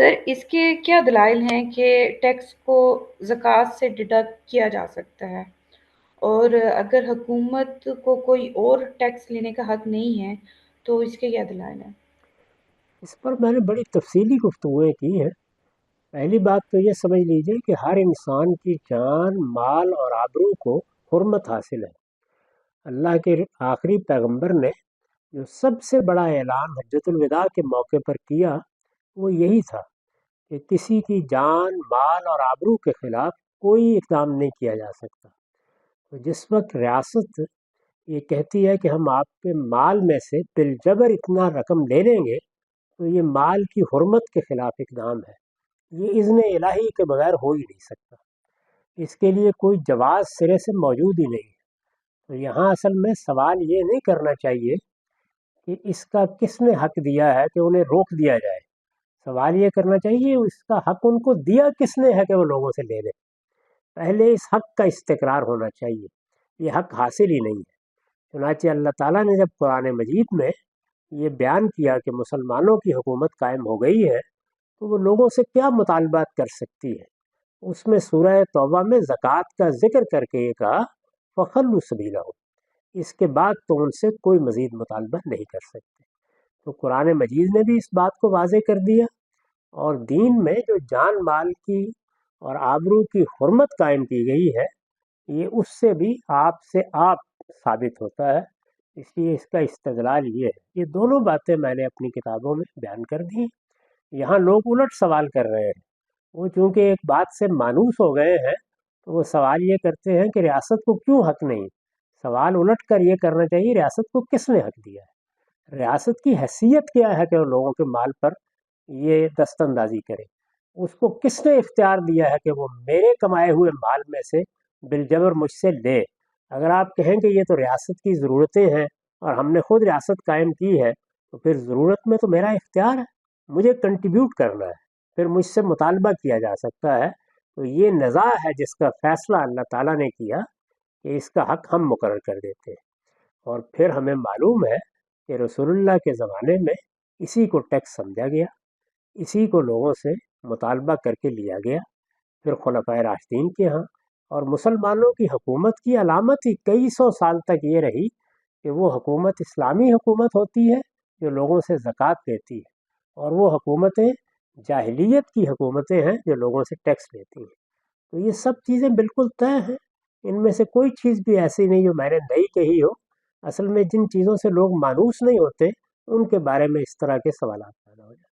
سر اس کے کیا دلائل ہیں کہ ٹیکس کو زکوٰۃ سے ڈیڈکٹ کیا جا سکتا ہے، اور اگر حکومت کو کوئی اور ٹیکس لینے کا حق نہیں ہے تو اس کے کیا دلائل ہیں؟ اس پر میں نے بڑی تفصیلی گفتگویں کی ہیں۔ پہلی بات تو یہ سمجھ لیجئے کہ ہر انسان کی جان، مال اور آبرو کو حرمت حاصل ہے۔ اللہ کے آخری پیغمبر نے جو سب سے بڑا اعلان حجۃ الوداع کے موقع پر کیا وہ یہی تھا کہ کسی کی جان، مال اور آبرو کے خلاف کوئی اقدام نہیں کیا جا سکتا۔ تو جس وقت ریاست یہ کہتی ہے کہ ہم آپ کے مال میں سے بالجبر اتنا رقم لے لیں گے، تو یہ مال کی حرمت کے خلاف اقدام ہے۔ یہ اذن الہی کے بغیر ہو ہی نہیں سکتا، اس کے لیے کوئی جواز سرے سے موجود ہی نہیں ہے۔ تو یہاں اصل میں سوال یہ نہیں کرنا چاہیے کہ اس کا کس نے حق دیا ہے کہ انہیں روک دیا جائے، سوال یہ کرنا چاہیے اس کا حق ان کو دیا کس نے ہے کہ وہ لوگوں سے لے لیں۔ پہلے اس حق کا استقرار ہونا چاہیے، یہ حق حاصل ہی نہیں ہے۔ چنانچہ اللہ تعالیٰ نے جب قرآن مجید میں یہ بیان کیا کہ مسلمانوں کی حکومت قائم ہو گئی ہے تو وہ لوگوں سے کیا مطالبات کر سکتی ہے، اس میں سورہ توبہ میں زکوٰۃ کا ذکر کر کے یہ کہا فخلوا سبیلہم، اس کے بعد تو ان سے کوئی مزید مطالبہ نہیں کر سکتے۔ تو قرآن مجید نے بھی اس بات کو واضح کر دیا، اور دین میں جو جان مال کی اور آبرو کی حرمت قائم کی گئی ہے یہ اس سے بھی آپ سے آپ ثابت ہوتا ہے۔ اس لیے اس کا استدلال یہ ہے۔ یہ دونوں باتیں میں نے اپنی کتابوں میں بیان کر دی۔ یہاں لوگ الٹ سوال کر رہے ہیں، وہ چونکہ ایک بات سے مانوس ہو گئے ہیں تو وہ سوال یہ کرتے ہیں کہ ریاست کو کیوں حق نہیں۔ سوال الٹ کر یہ کرنا چاہیے ریاست کو کس نے حق دیا ہے، ریاست کی حیثیت کیا ہے کہ وہ لوگوں کے مال پر یہ دست اندازی کرے، اس کو کس نے اختیار دیا ہے کہ وہ میرے کمائے ہوئے مال میں سے بالجبر مجھ سے لے۔ اگر آپ کہیں کہ یہ تو ریاست کی ضرورتیں ہیں اور ہم نے خود ریاست قائم کی ہے تو پھر ضرورت میں تو میرا اختیار ہے، مجھے کنٹریبیوٹ کرنا ہے، پھر مجھ سے مطالبہ کیا جا سکتا ہے۔ تو یہ نزاع ہے جس کا فیصلہ اللہ تعالیٰ نے کیا کہ اس کا حق ہم مقرر کر دیتے ہیں۔ اور پھر ہمیں معلوم ہے کہ رسول اللہ کے زمانے میں اسی کو ٹیکس سمجھا گیا، اسی کو لوگوں سے مطالبہ کر کے لیا گیا۔ پھر خلفائے راشدین کے ہاں اور مسلمانوں کی حکومت کی علامت ہی کئی سو سال تک یہ رہی کہ وہ حکومت اسلامی حکومت ہوتی ہے جو لوگوں سے زکوٰۃ لیتی ہے، اور وہ حکومتیں جاہلیت کی حکومتیں ہیں جو لوگوں سے ٹیکس لیتی ہیں۔ تو یہ سب چیزیں بالکل طے ہیں، ان میں سے کوئی چیز بھی ایسی نہیں جو میں نے نئی کہی ہو۔ اصل میں جن چیزوں سے لوگ مانوس نہیں ہوتے ان کے بارے میں اس طرح کے سوالات پیدا ہو جاتے ہیں۔